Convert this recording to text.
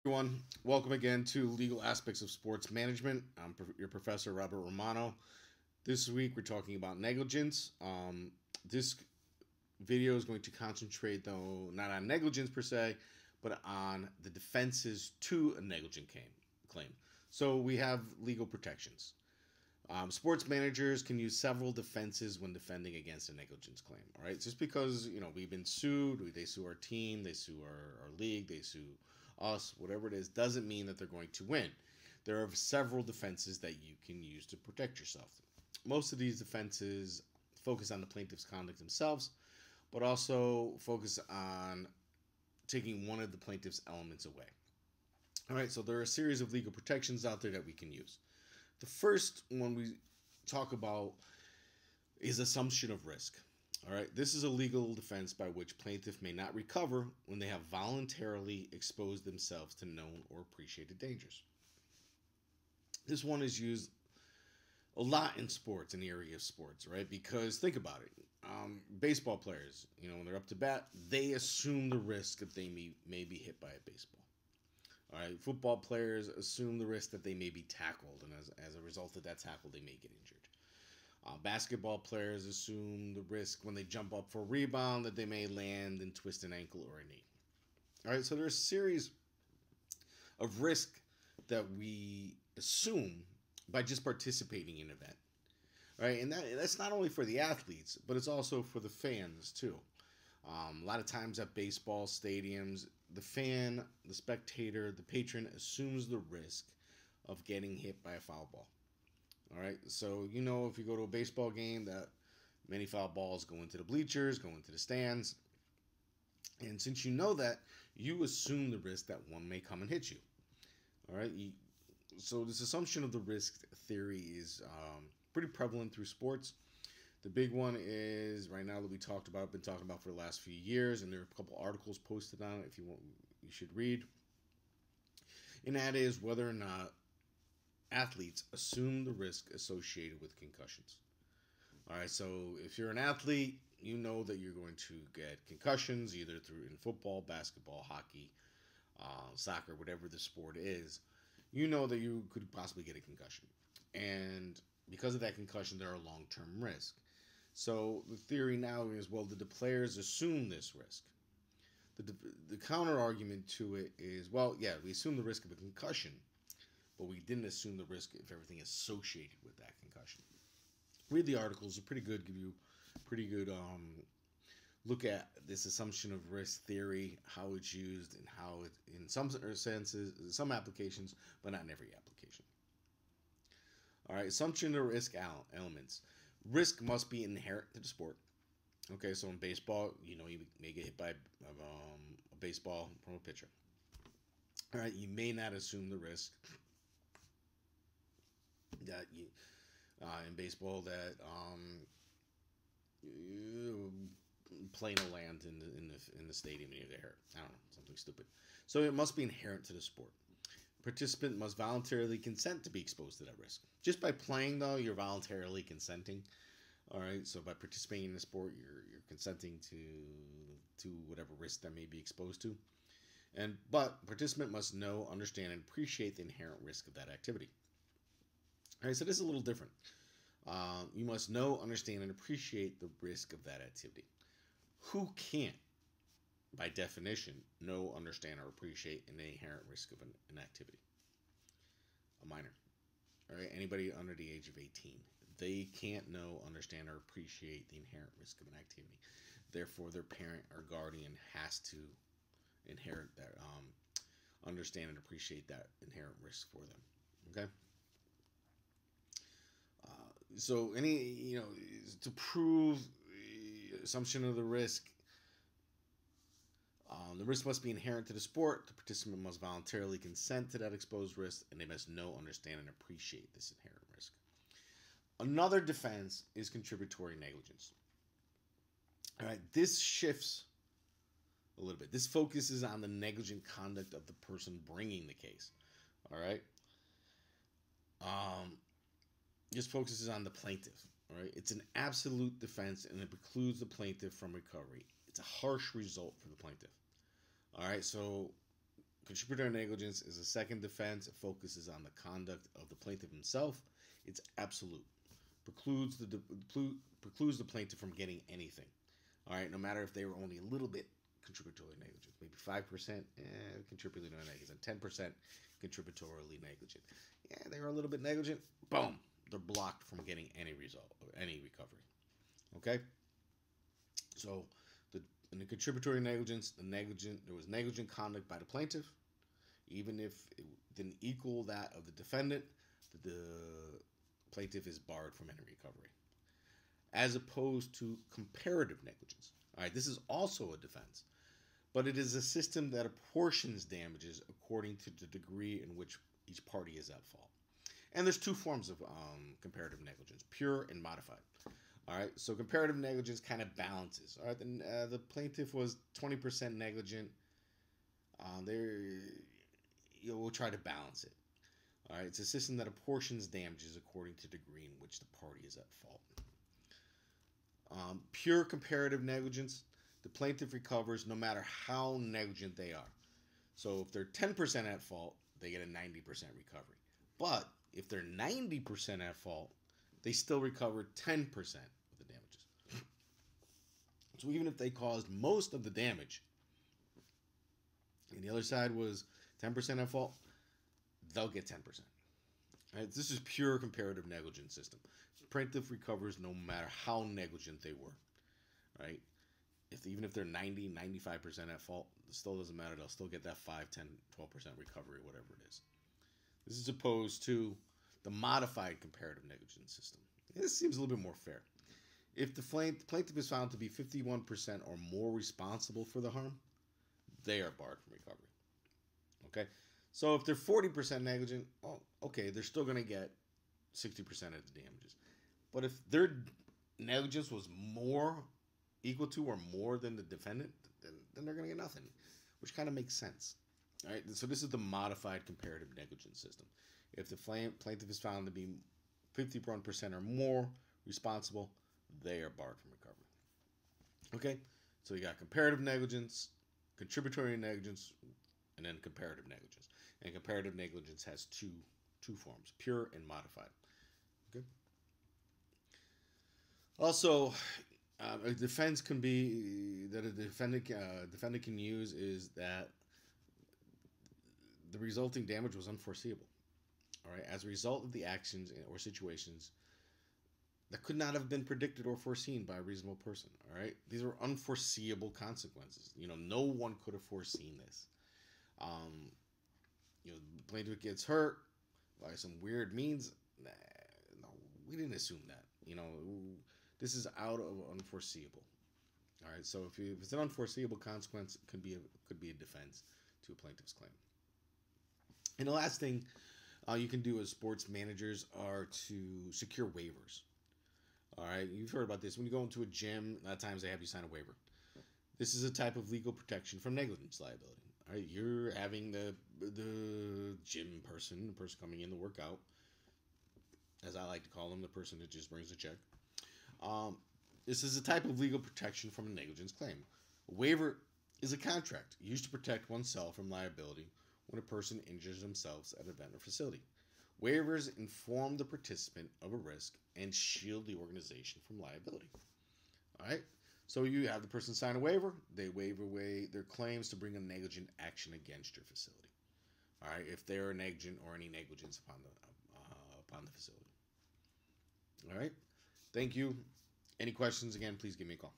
Everyone, welcome again to Legal Aspects of Sports Management. I'm your professor, Robert Romano. This week we're talking about negligence. This video is going to concentrate, though, not on negligence per se, but on the defenses to a negligent claim. So we have legal protections. Sports managers can use several defenses when defending against a negligence claim. All right, just because we've been sued, they sue our team, they sue our league, they sue us, whatever it is, doesn't mean that they're going to win. There are several defenses that you can use to protect yourself. Most of these defenses focus on the plaintiff's conduct themselves, but also focus on taking one of the plaintiff's elements away. All right, so there are a series of legal protections out there that we can use. The first one we talk about is assumption of risk. All right, this is a legal defense by which plaintiff may not recover when they have voluntarily exposed themselves to known or appreciated dangers. This one is used a lot in sports, in the area of sports, right? Because think about it. Baseball players, when they're up to bat, they assume the risk that they may be hit by a baseball. All right, football players assume the risk that they may be tackled, and as a result of that tackle, they may get injured. Basketball players assume the risk when they jump up for a rebound that they may land and twist an ankle or a knee. All right, so there's a series of risk that we assume by just participating in an event. All right, and that's not only for the athletes, but it's also for the fans too. A lot of times at baseball stadiums, the fan, the spectator, the patron assumes the risk of getting hit by a foul ball. All right, so if you go to a baseball game, that many foul balls go into the bleachers, go into the stands, and since you know that, you assume the risk that one may come and hit you. All right, so this assumption of the risk theory is pretty prevalent through sports. The big one is right now that been talking about for the last few years, and there are a couple articles posted on it. If you want, you should read. And that is whether or not athletes assume the risk associated with concussions. All right, so if you're an athlete, you know that you're going to get concussions either through in football, basketball, hockey, soccer, whatever the sport is. You know that you could possibly get a concussion, and because of that concussion, there are long-term risks. So the theory now is, well, did the players assume this risk? The counter argument to it is, well, yeah, we assume the risk of a concussion, but we didn't assume the risk of everything associated with that concussion. Read the articles; they're pretty good. Give you pretty good look at this assumption of risk theory, how it's used, and how it, in some senses, some applications, but not in every application. All right, assumption of risk elements. Risk must be inherent to the sport. Okay, so in baseball, you may get hit by a baseball from a pitcher. All right, you may not assume the risk that you in baseball that plane will land in the stadium and you get hurt. I don't know, something stupid. So it must be inherent to the sport. Participant must voluntarily consent to be exposed to that risk. Just by playing, though, you're voluntarily consenting. All right, so by participating in the sport, you're consenting to whatever risk that may be exposed to. But participant must know, understand, and appreciate the inherent risk of that activity. All right, so this is a little different. You must know, understand, and appreciate the risk of that activity. Who can't, by definition, know, understand, or appreciate an inherent risk of an activity? A minor. All right, anybody under the age of 18. They can't know, understand, or appreciate the inherent risk of an activity. Therefore, their parent or guardian has to inherit that, understand and appreciate that inherent risk for them. Okay. So to prove assumption of the risk must be inherent to the sport. The participant must voluntarily consent to that exposed risk, and they must know, understand, and appreciate this inherent risk. Another defense is contributory negligence. All right, this shifts a little bit. This focuses on the negligent conduct of the person bringing the case. All right. This focuses on the plaintiff. All right, it's an absolute defense, and it precludes the plaintiff from recovery. It's a harsh result for the plaintiff. All right, so contributory negligence is a second defense. It focuses on the conduct of the plaintiff himself. It's absolute. Precludes the plaintiff from getting anything. All right, no matter if they were only a little bit contributory negligent, maybe 5% contributory negligent, 10% contributory negligent. Yeah, they were a little bit negligent. Boom, they're blocked from getting any result or any recovery. Okay, so in the contributory negligence, there was negligent conduct by the plaintiff, even if it didn't equal that of the defendant. The plaintiff is barred from any recovery, as opposed to comparative negligence. All right, this is also a defense, but it is a system that apportions damages according to the degree in which each party is at fault. And there's two forms of comparative negligence: pure and modified. All right, so comparative negligence kind of balances. All right, the plaintiff was 20% negligent. We'll try to balance it. All right, it's a system that apportions damages according to the degree in which the party is at fault. Pure comparative negligence, the plaintiff recovers no matter how negligent they are. So if they're 10% at fault, they get a 90% recovery. But if they're 90% at fault, they still recover 10% of the damages. So even if they caused most of the damage, and the other side was 10% at fault, they'll get 10%. Right? This is pure comparative negligence system. Plaintiff recovers no matter how negligent they were. Right? Even if they're 90, 95% at fault, it still doesn't matter. They'll still get that 5, 10, 12% recovery, whatever it is. This is opposed to the modified comparative negligence system. This seems a little bit more fair. If the plaintiff is found to be 51% or more responsible for the harm, they are barred from recovery. Okay? So if they're 40% negligent, okay, they're still going to get 60% of the damages. But if their negligence was equal to or more than the defendant, then they're going to get nothing, which kind of makes sense. All right? So this is the modified comparative negligence system. If the plaintiff is found to be 51% or more responsible, they are barred from recovery. Okay? So you got comparative negligence, contributory negligence, and then comparative negligence. And comparative negligence has two forms: pure and modified. Okay. Also, a defense can be that a defendant can use is that the resulting damage was unforeseeable. All right, as a result of the actions or situations that could not have been predicted or foreseen by a reasonable person. All right, these are unforeseeable consequences. No one could have foreseen this. The plaintiff gets hurt by some weird means. No, we didn't assume that. This is out of unforeseeable. All right, so if it's an unforeseeable consequence, it could be a defense to a plaintiff's claim. And the last thing you can do as sports managers are to secure waivers. All right, you've heard about this. When you go into a gym, a lot of times they have you sign a waiver. This is a type of legal protection from negligence liability. All right, you're having the gym person, the person coming in to work out, as I like to call them, the person that just brings a check. This is a type of legal protection from a negligence claim. A waiver is a contract used to protect oneself from liability when a person injures themselves at an event or facility. Waivers inform the participant of a risk and shield the organization from liability. All right? So you have the person sign a waiver. They waive away their claims to bring a negligent action against your facility. All right? If they're negligent or any negligence upon the facility. All right? Thank you. Any questions, again, please give me a call.